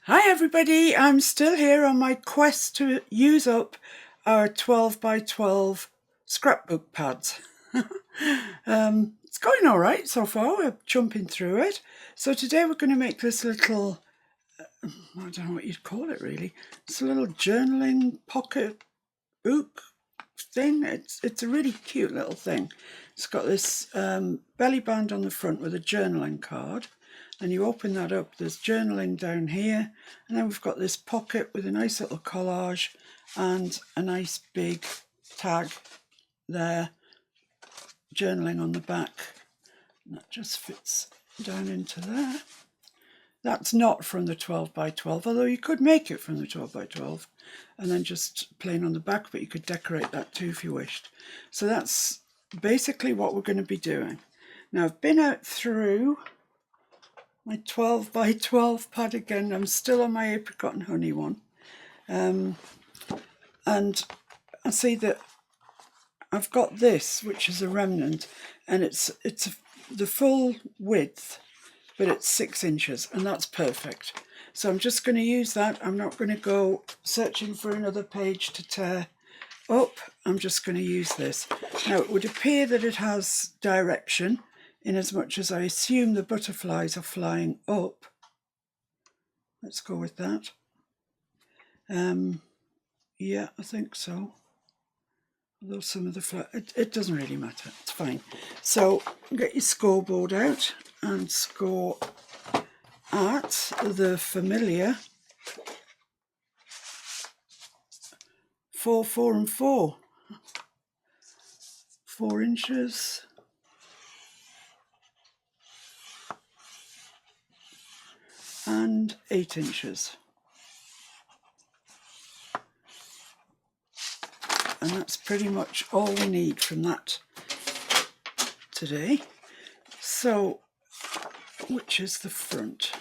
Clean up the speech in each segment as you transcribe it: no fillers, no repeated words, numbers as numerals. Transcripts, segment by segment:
Hi everybody, I'm still here on my quest to use up our 12 by 12 scrapbook pads. It's going all right so far, we're jumping through it. So today we're going to make this little, I don't know what you'd call it really, it's a little journaling pocket book thing. It's a really cute little thing. It's got this belly band on the front with a journaling card. And you open that up, there's journaling down here, and then we've got this pocket with a nice little collage and a nice big tag there, journaling on the back. And that just fits down into there. That's not from the 12 by 12, although you could make it from the 12 by 12 and then just plain on the back, but you could decorate that too if you wished. So that's basically what we're going to be doing. Now I've been out through my 12 by 12 pad again. I'm still on my apricot and honey one. And I see that I've got this, which is a remnant, and it's the full width, but it's 6 inches, and that's perfect. So I'm just going to use that. I'm not going to go searching for another page to tear up. I'm just going to use this. Now it would appear that it has direction, in as much as I assume the butterflies are flying up. Let's go with that. Yeah, I think so. Although some of the it doesn't really matter, it's fine. So get your scoreboard out and score at the familiar 4, 4 and 4. 4 inches. And 8 inches. And that's pretty much all we need from that today. So, which is the front?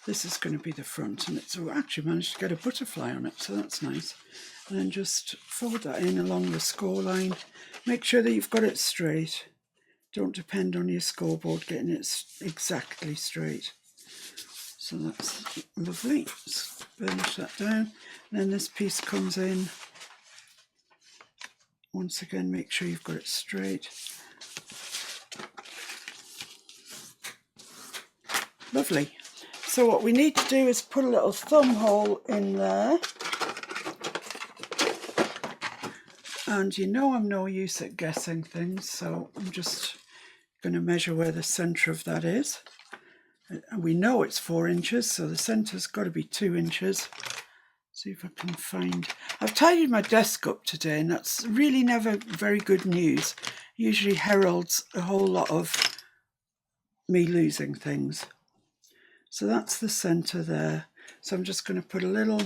This is going to be the front, and it's actually managed to get a butterfly on it, so that's nice. And then just fold that in along the score line. Make sure that you've got it straight. Don't depend on your scoreboard getting it exactly straight. So that's lovely. Let's burnish that down. And then this piece comes in. Once again, make sure you've got it straight. Lovely. So what we need to do is put a little thumb hole in there. And you know I'm no use at guessing things, so I'm just going to measure where the centre of that is. And we know it's 4 inches, so the centre's got to be 2 inches. See if I can find... I've tidied my desk up today, and that's really never very good news. Usually heralds a whole lot of me losing things. So that's the centre there. So I'm just going to put a little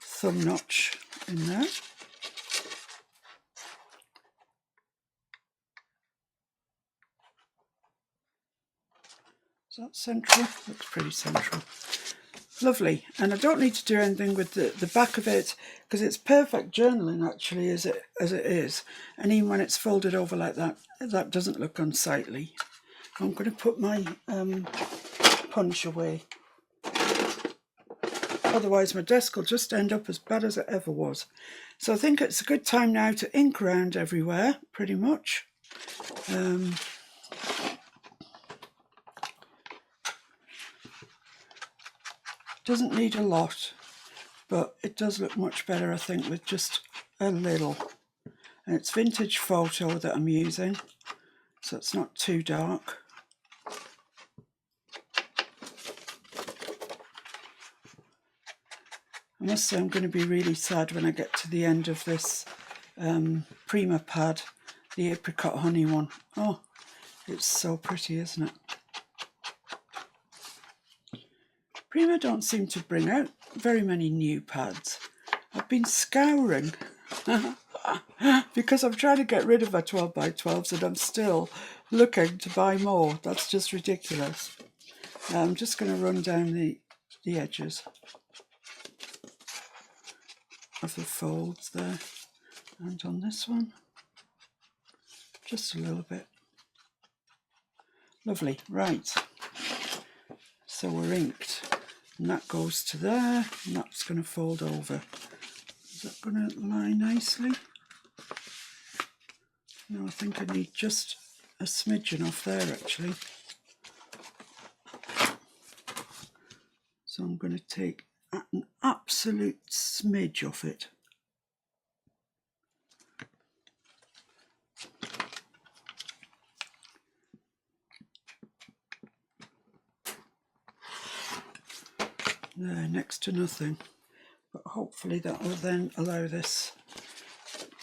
thumb notch in there. Is that central? Looks pretty central. Lovely. And I don't need to do anything with the back of it, because it's perfect journaling actually as it is. And even when it's folded over like that, that doesn't look unsightly. I'm going to put my punch away. Otherwise my desk will just end up as bad as it ever was. So I think it's a good time now to ink around everywhere, pretty much. Doesn't need a lot, but it does look much better, I think, with just a little. And it's vintage photo that I'm using, so it's not too dark. I must say I'm going to be really sad when I get to the end of this Prima pad, the apricot honey one. Oh, it's so pretty, isn't it? Prima don't seem to bring out very many new pads. I've been scouring because I'm trying to get rid of my 12 by 12s and I'm still looking to buy more. That's just ridiculous. I'm just going to run down the edges of the folds there, and on this one just a little bit. Lovely. Right, so we're inked. And that goes to there, and that's going to fold over. Is that going to lie nicely? No, I think I need just a smidgen off there actually. So I'm going to take an absolute smidge off it. There, next to nothing. But hopefully that will then allow this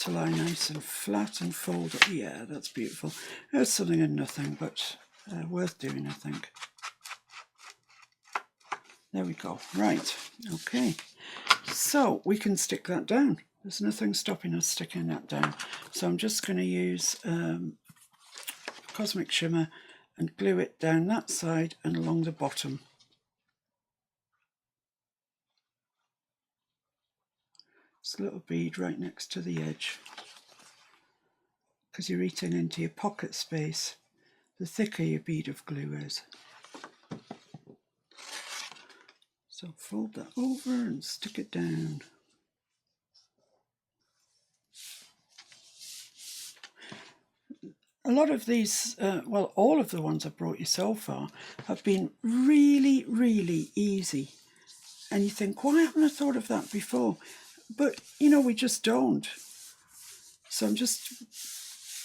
to lie nice and flat and fold up. Yeah, that's beautiful. There's something in nothing, but worth doing, I think. There we go. Right, okay. So we can stick that down. There's nothing stopping us sticking that down. So I'm just going to use Cosmic Shimmer and glue it down that side and along the bottom. Just a little bead right next to the edge. Because you're eating into your pocket space, the thicker your bead of glue is. So fold that over and stick it down. A lot of these, well, all of the ones I've brought you so far have been really, really easy. And you think, why haven't I thought of that before? But, you know, we just don't. So I'm just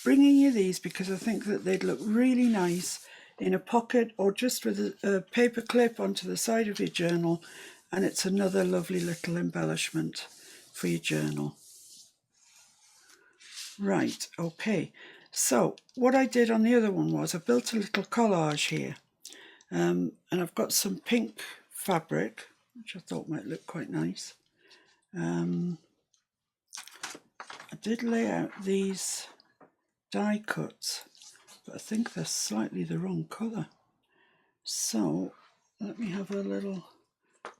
bringing you these because I think that they'd look really nice in a pocket or just with a paper clip onto the side of your journal, and it's another lovely little embellishment for your journal. Right, okay. So what I did on the other one was I built a little collage here, and I've got some pink fabric, which I thought might look quite nice. I did lay out these die cuts, but I think they're slightly the wrong colour. So let me have a little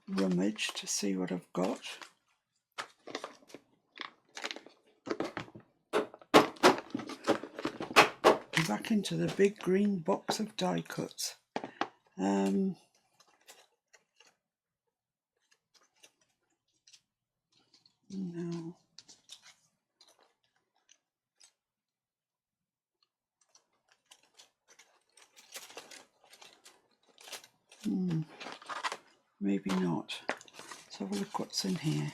rummage to see what I've got. I'm back into the big green box of die cuts. No. Maybe not. Let's have a look what's in here.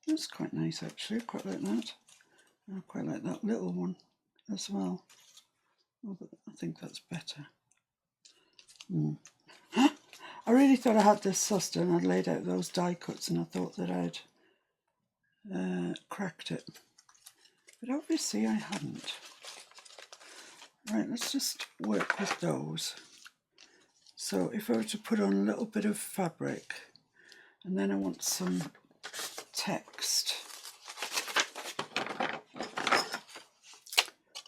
That's quite nice actually, I quite like that. I quite like that little one as well. Oh, but I think that's better. I really thought I had this sussed and I'd laid out those die cuts and I thought that I'd cracked it. But obviously I hadn't. Right, let's just work with those. So if I were to put on a little bit of fabric, and then I want some text.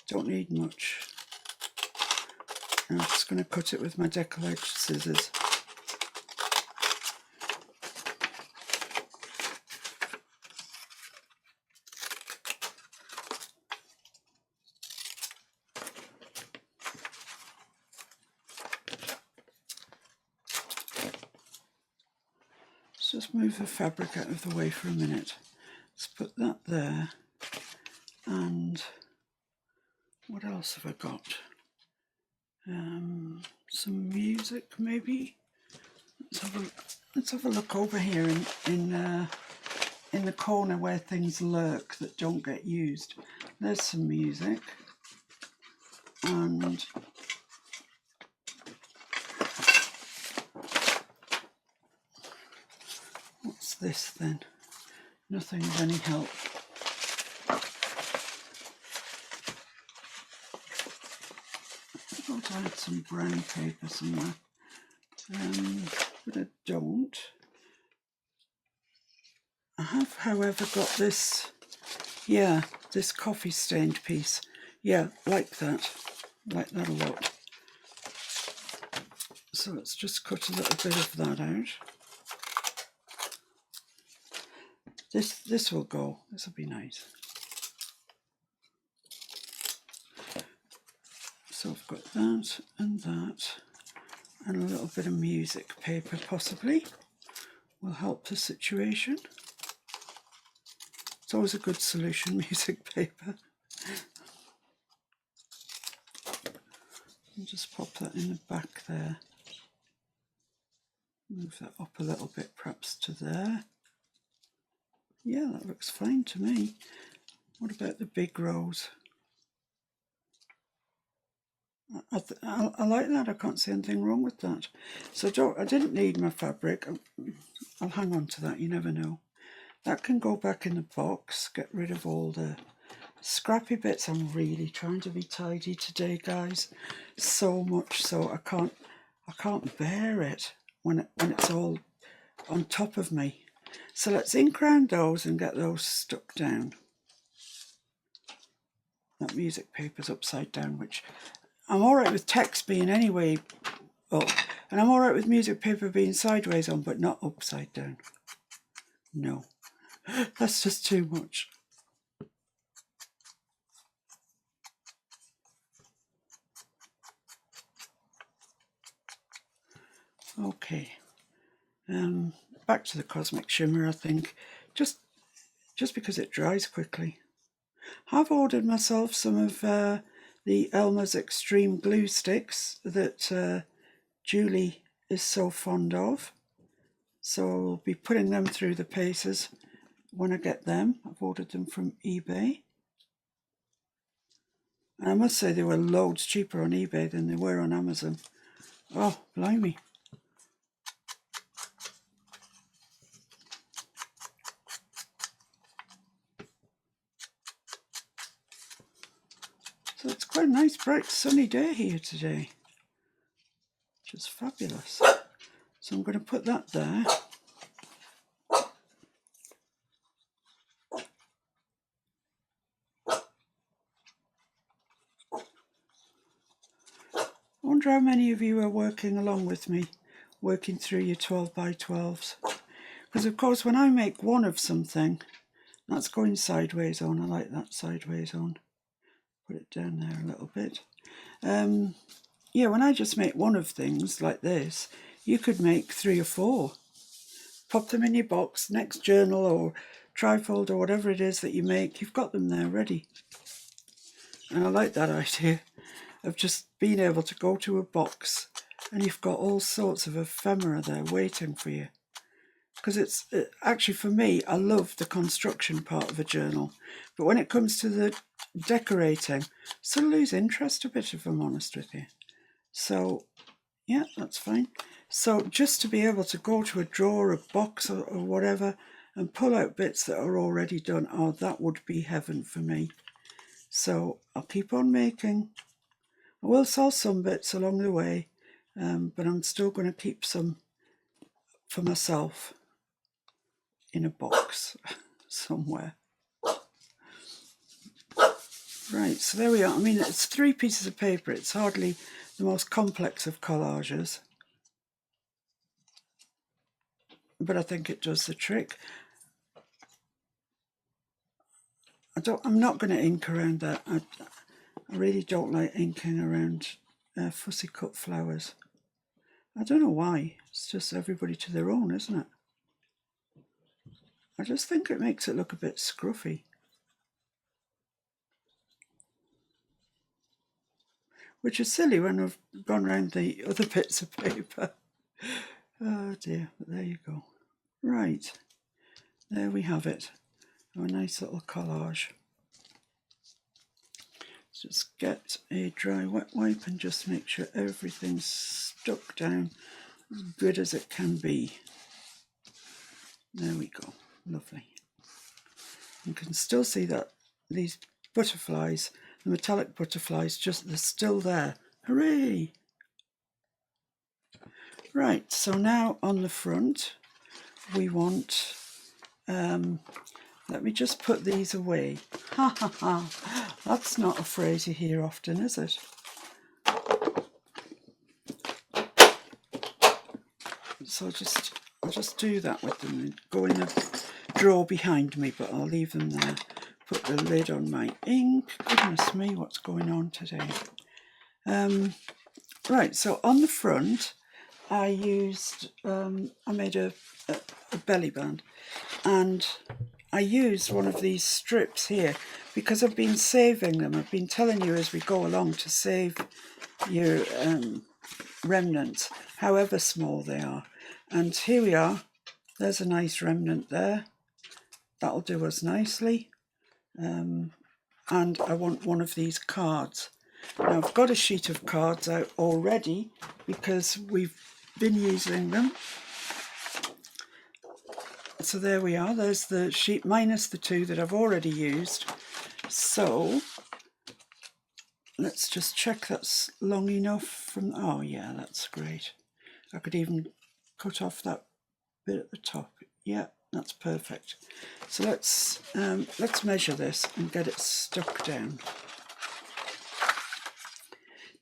Don't need much. I'm just going to cut it with my decollage scissors. Let's just move the fabric out of the way for a minute. Let's put that there. And what else have I got? Some music maybe. Let's have a look over here in the corner where things lurk that don't get used. There's some music, and what's this then? Nothing of any help. I thought I had some brown paper somewhere, but I don't. I have, however, got this, yeah, this coffee stained piece. Yeah, like that a lot. So let's just cut a little bit of that out. This will go, this will be nice. So I've got that and that, and a little bit of music paper possibly will help the situation. It's always a good solution, music paper. And just pop that in the back there. Move that up a little bit, perhaps to there. Yeah, that looks fine to me. What about the big rows? I like that. I can't see anything wrong with that. So I didn't need my fabric. I'll hang on to that, you never know. That can go back in the box, get rid of all the scrappy bits. I'm really trying to be tidy today, guys. So much so I can't bear it when it's all on top of me. So let's ink around those and get those stuck down. That music paper's upside down, which I'm alright with text being anyway up, and I'm alright with music paper being sideways on, but not upside down. No, that's just too much. Okay, back to the Cosmic Shimmer, I think, just because it dries quickly. I've ordered myself some of the Elmer's Extreme glue sticks that Julie is so fond of. So I'll be putting them through the paces when I get them. I've ordered them from eBay. And I must say they were loads cheaper on eBay than they were on Amazon. Oh, blimey. So it's quite a nice, bright, sunny day here today, which is fabulous. So I'm going to put that there. I wonder how many of you are working along with me, working through your 12 by 12s. Because of course when I make one of something, that's going sideways on. I like that sideways on. Put it down there a little bit. Yeah, when I just make one of things like this, you could make 3 or 4. Pop them in your box, next journal or trifold or whatever it is that you make, you've got them there ready. And I like that idea of just being able to go to a box and you've got all sorts of ephemera there waiting for you. Because actually for me, I love the construction part of a journal, but when it comes to the decorating, I sort of lose interest a bit, if I'm honest with you. So yeah, that's fine. So just to be able to go to a drawer, a box or whatever and pull out bits that are already done, oh, that would be heaven for me. So I'll keep on making. I will sell some bits along the way, but I'm still going to keep some for myself in a box somewhere. Right, so there we are. I mean, it's 3 pieces of paper. It's hardly the most complex of collages, but I think it does the trick. I'm not going to ink around that. I really don't like inking around fussy cut flowers. I don't know why. It's just everybody to their own, isn't it? I just think it makes it look a bit scruffy. Which is silly when I've gone round the other bits of paper. Oh dear, but there you go. Right, there we have it. A nice little collage. Just get a dry wet wipe and just make sure everything's stuck down as good as it can be. There we go, lovely. You can still see that these butterflies, the metallic butterflies, they're still there. Hooray! Right, so now on the front we want, let me just put these away. Ha ha ha, that's not a phrase you hear often, is it? So I'll just do that with them, go in a drawer behind me, but I'll leave them there. Put the lid on my ink. Goodness me, what's going on today? Right, so on the front I used, I made a belly band, and I used one of these strips here because I've been saving them. I've been telling you as we go along to save your remnants, however small they are. And here we are. There's a nice remnant there. That'll do us nicely. And I want one of these cards. Now I've got a sheet of cards out already because we've been using them. So there we are. There's the sheet minus the two that I've already used. So let's just check that's long enough from, oh yeah, that's great. I could even cut off that bit at the top. Yeah, that's perfect. So let's measure this and get it stuck down.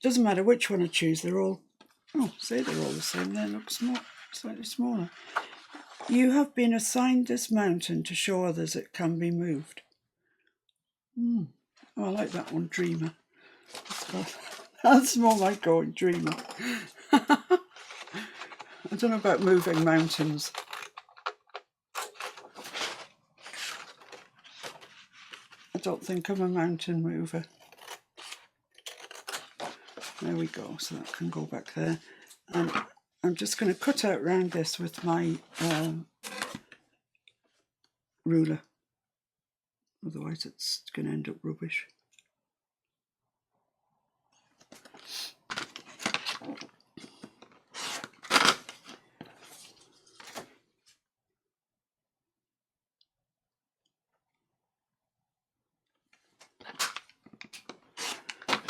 Doesn't matter which one I choose, they're all, oh, say they're all the same. They look small, slightly smaller. You have been assigned this mountain to show others it can be moved. Oh, I like that one, Dreamer. That's more like going Dreamer. I don't know about moving mountains. I don't think I'm a mountain mover. There we go, so that can go back there. And I'm just going to cut out round this with my ruler. Otherwise it's going to end up rubbish.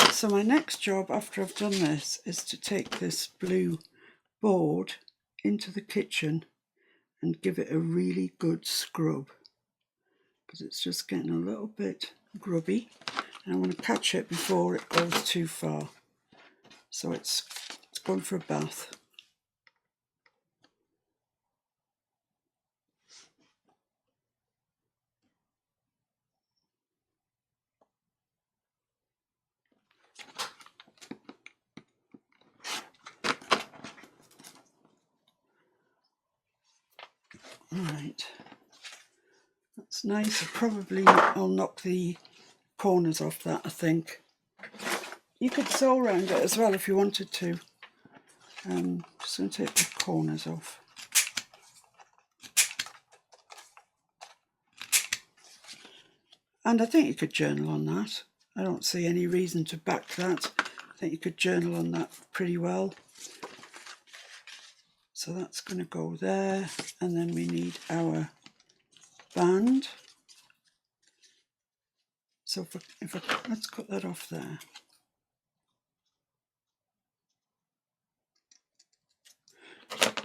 So my next job after I've done this is to take this blue board into the kitchen and give it a really good scrub, because it's just getting a little bit grubby and I want to catch it before it goes too far. So it's going for a bath. Right, that's nice. I'll knock the corners off that, I think. You could sew around it as well if you wanted to. Just going to take the corners off. And I think you could journal on that. I don't see any reason to back that. I think you could journal on that pretty well. So that's going to go there, and then we need our band. So let's cut that off there.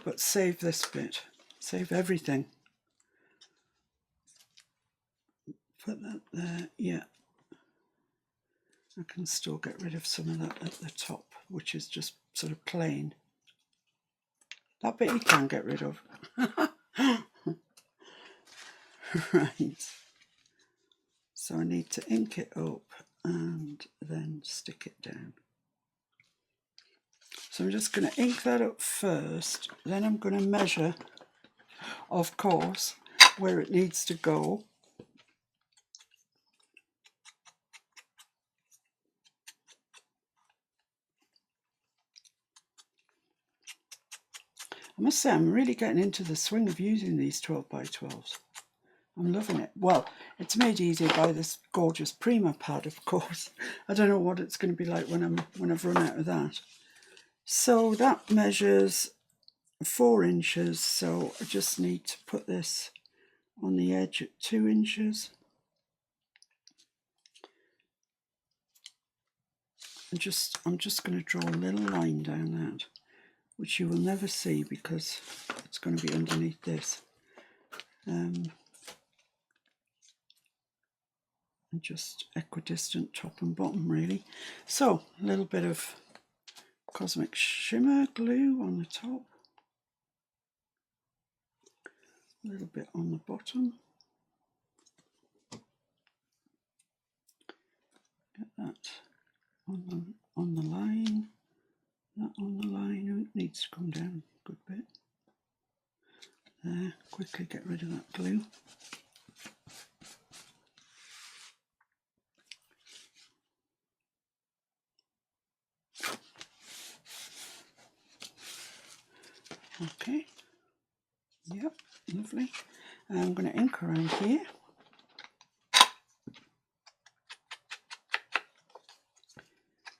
But save this bit, save everything. Put that there, yeah. I can still get rid of some of that at the top, which is just sort of plain. That bit you can get rid of. Right. So I need to ink it up and then stick it down. So I'm just going to ink that up first, then I'm going to measure, of course, where it needs to go. I must say I'm really getting into the swing of using these 12x12s. I'm loving it. Well, it's made easier by this gorgeous Prima pad, of course. I don't know what it's going to be like when I've run out of that. So that measures 4 inches, so I just need to put this on the edge at 2 inches. I'm just going to draw a little line down that, which you will never see because it's going to be underneath this. And just equidistant top and bottom, really. So a little bit of Cosmic Shimmer glue on the top, a little bit on the bottom. Get that on on the line, that on the line. Oh, it needs to come down a good bit. There, quickly get rid of that glue. Okay, yep, lovely. I'm going to ink around here.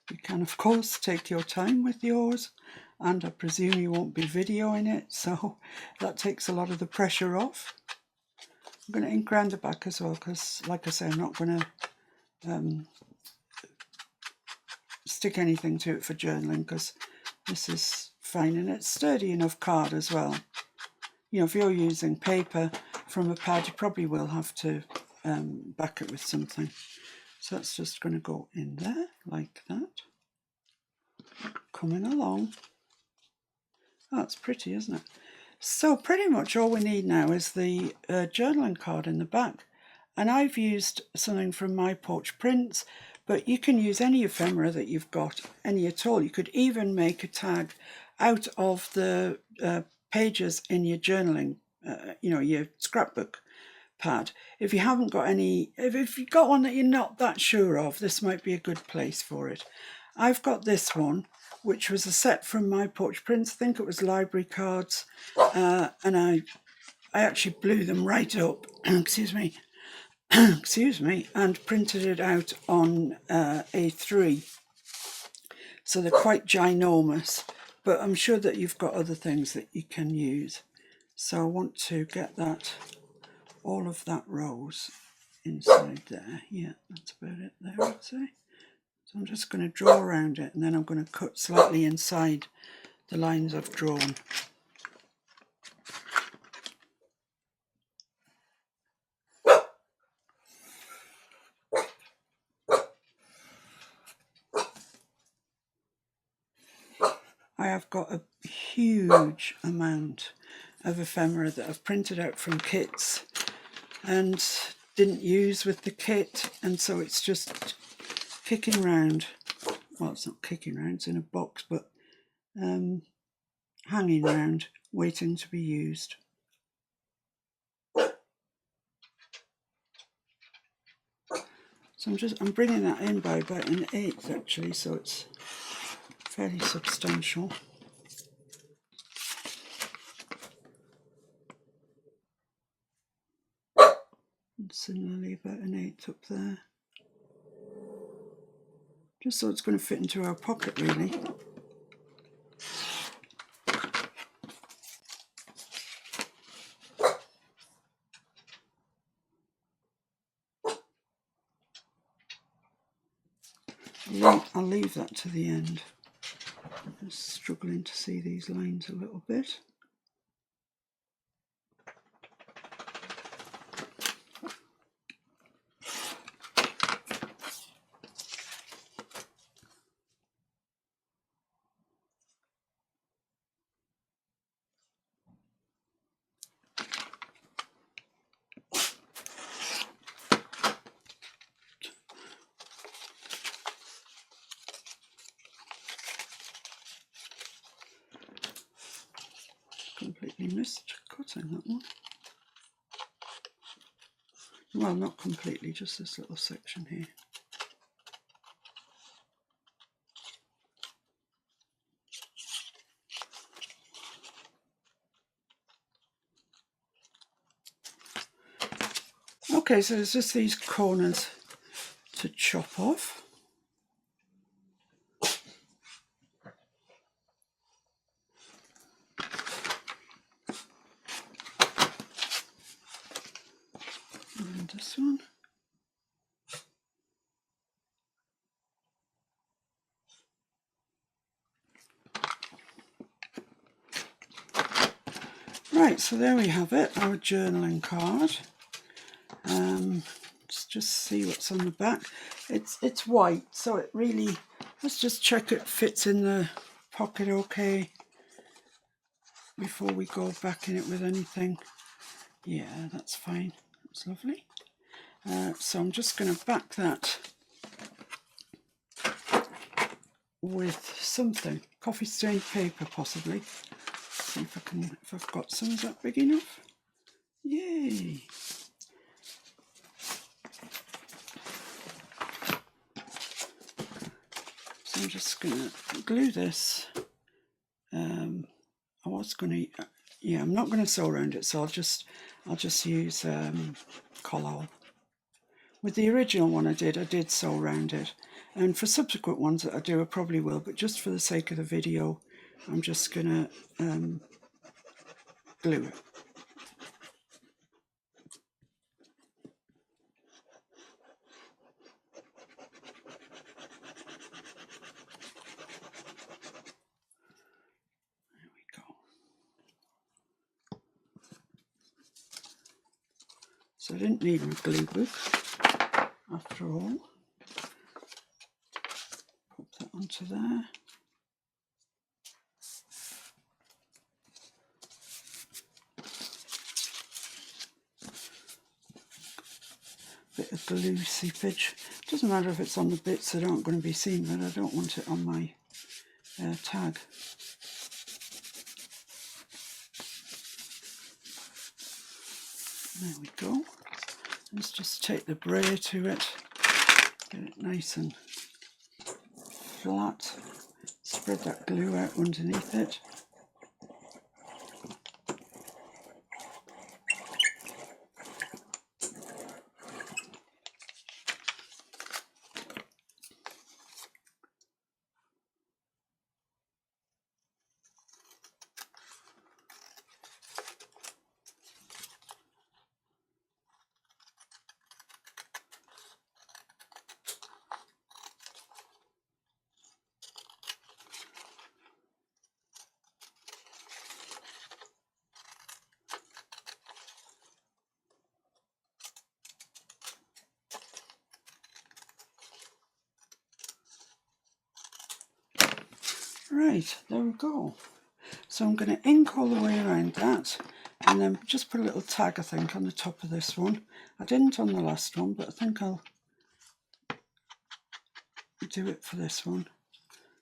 You can, of course, take your time with yours, and I presume you won't be videoing it, so that takes a lot of the pressure off. I'm going to ink around the back as well, because, like I say, I'm not going to stick anything to it for journaling, because this is fine, and it's sturdy enough card as well. You know, if you're using paper from a pad, you probably will have to back it with something. So that's just going to go in there like that. Coming along. Oh, that's pretty, isn't it? So pretty much all we need now is the journaling card in the back. And I've used something from My Porch Prints, but you can use any ephemera that you've got, any at all. You could even make a tag out of the pages in your journaling, you know, your scrapbook pad. If you haven't got any, if you've got one that you're not that sure of, this might be a good place for it. I've got this one, which was a set from My Porch Prints. I think it was library cards, and I actually blew them right up, excuse me, excuse me, and printed it out on A3. So they're quite ginormous, but I'm sure that you've got other things that you can use. So I want to get that, all of that rose inside there. Yeah, that's about it there, I'd say. So I'm just going to draw around it, and then I'm going to cut slightly inside the lines I've drawn. I have got a huge amount of ephemera that I've printed out from kits and didn't use with the kit, and so it's just kicking around. Well, it's not kicking around, it's in a box, but hanging around, waiting to be used. So I'm bringing that in by about an 1/8 actually, so it's fairly substantial. And similarly about an 1/8 up there. Just so it's going to fit into our pocket really. I'll leave that to the end. I'm just struggling to see these lines a little bit. Completely missed cutting that one. Well, not completely, just this little section here. Okay, so there's just these corners to chop off. And this one. Right, so there we have it, our journaling card. Let's just see what's on the back. It's white, so it really, let's just check it fits in the pocket okay before we go back in it with anything. Yeah, that's fine, that's lovely. So I'm just going to back that with something, coffee stained paper possibly. See if I've got some. Is that big enough? Yay! So I'm just gonna glue this. I was gonna, yeah, I'm not gonna sew around it, so I'll just use collall. With the original one I did sew around it, and for subsequent ones that I do, I probably will, but just for the sake of the video, I'm just gonna glue it. There we go. So I didn't need my glue book after all. Pop that onto there. Bit of glue seepage. Doesn't matter if it's on the bits that aren't going to be seen, but I don't want it on my tag. There we go. Let's just take the brayer to it, get it nice and flat, spread that glue out underneath it. Right, there we go. So I'm going to ink all the way around that, and then just put a little tag, I think, on the top of this one. I didn't on the last one, but I think I'll do it for this one.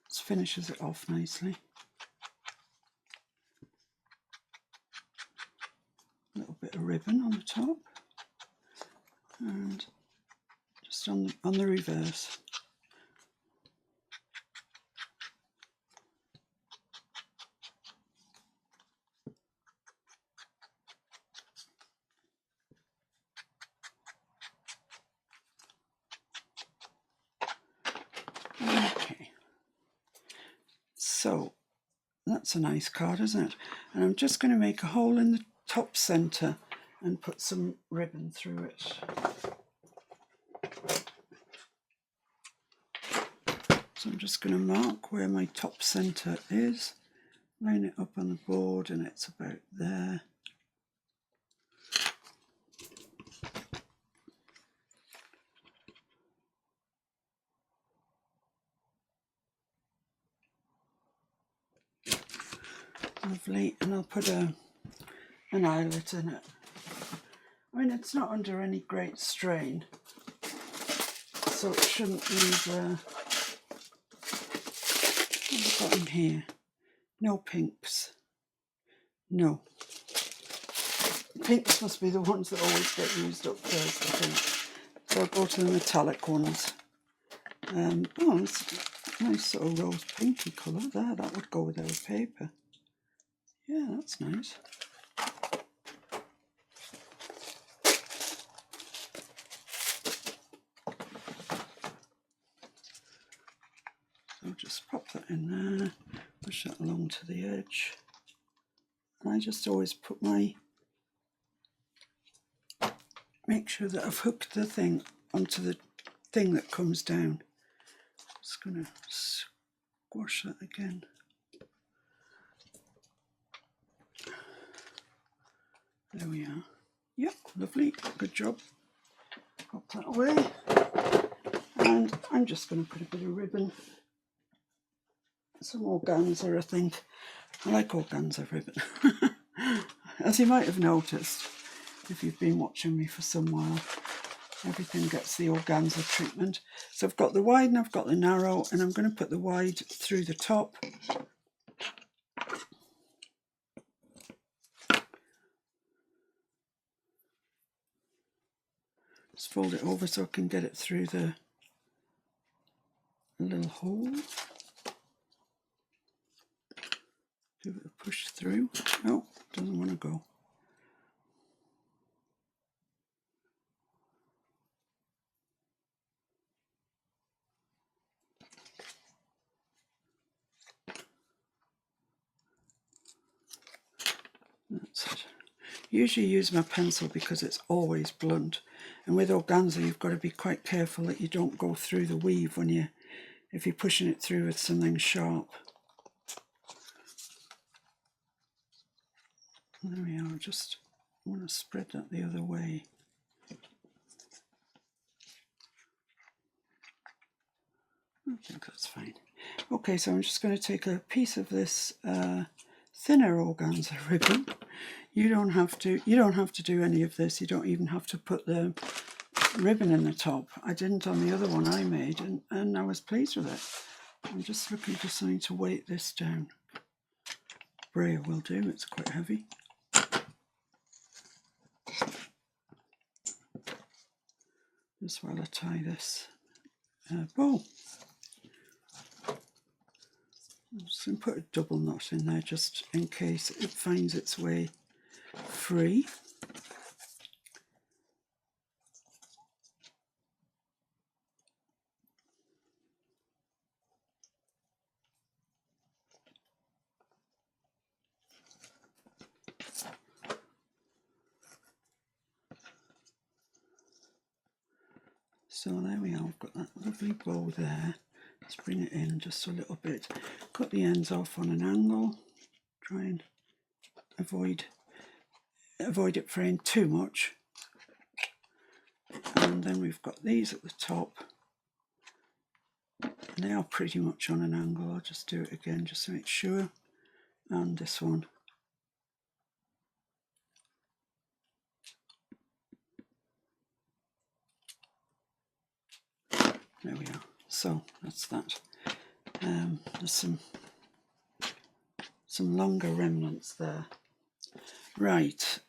This finishes it off nicely. A little bit of ribbon on the top, and just on the reverse. Okay, so that's a nice card, isn't it? And I'm just going to make a hole in the top centre and put some ribbon through it. So I'm just going to mark where my top centre is, line it up on the board, and it's about there. Lovely, and I'll put an eyelet in it. I mean, it's not under any great strain, so it shouldn't leave. What have I got in here? No pinks. No. Pinks must be the ones that always get used up first, I think. So I'll go to the metallic ones. Oh, it's a nice sort of rose pinky colour there. That would go with our paper. Yeah, that's nice. So I'll just pop that in there, push that along to the edge. And I just always put make sure that I've hooked the thing onto the thing that comes down. Just going to squash that again. There we are. Yep, lovely, good job. Pop that away. And I'm just going to put a bit of ribbon, some organza, I think. I like organza ribbon. As you might have noticed if you've been watching me for some while. Everything gets the organza treatment. So I've got the wide and I've got the narrow, and I'm going to put the wide through the top. Just fold it over so I can get it through the little hole. Give it a push through. Oh, doesn't want to go. That's it. Usually use my pencil because it's always blunt, and with organza you've got to be quite careful that you don't go through the weave if you're pushing it through with something sharp. There we are. Just want to spread that the other way. I think that's fine. Okay, so I'm just going to take a piece of this thinner organza ribbon. You don't have to do any of this. You don't even have to put the ribbon in the top. I didn't on the other one I made, and I was pleased with it. I'm just looking for something to weight this down. Braille will do. It's quite heavy. Just while I tie this bow. I'm just going to put a double knot in there just in case it finds its way free. So there we are, we've got that lovely bow there. Let's bring it in just a little bit. Cut the ends off on an angle. Try and avoid it fraying too much. And then we've got these at the top. And they are pretty much on an angle. I'll just do it again just to make sure. And this one. There we are. So that's that. There's some longer remnants there. Right,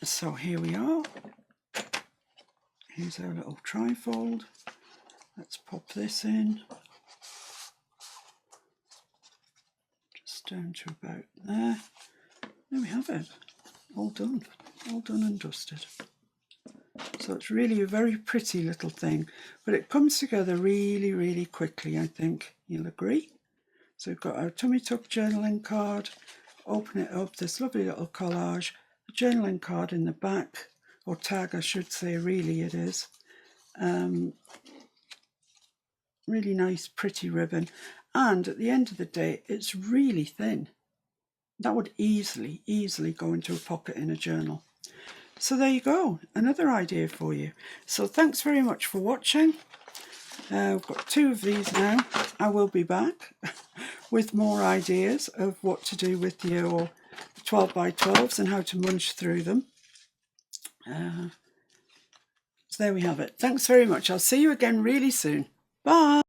so here we are. Here's our little trifold. Let's pop this in. Just down to about there. There we have it. All done and dusted. So it's really a very pretty little thing, but it comes together really, really quickly, I think. You'll agree? So we've got our tummy tuck journaling card. Open it up, this lovely little collage. The journaling card in the back, or tag I should say, really it is. Really nice, pretty ribbon. And at the end of the day, it's really thin. That would easily go into a pocket in a journal. So there you go, another idea for you. So thanks very much for watching. I've got 2 of these now. I will be back with more ideas of what to do with your 12 by 12s and how to munch through them. So there we have it. Thanks very much. I'll see you again really soon. Bye.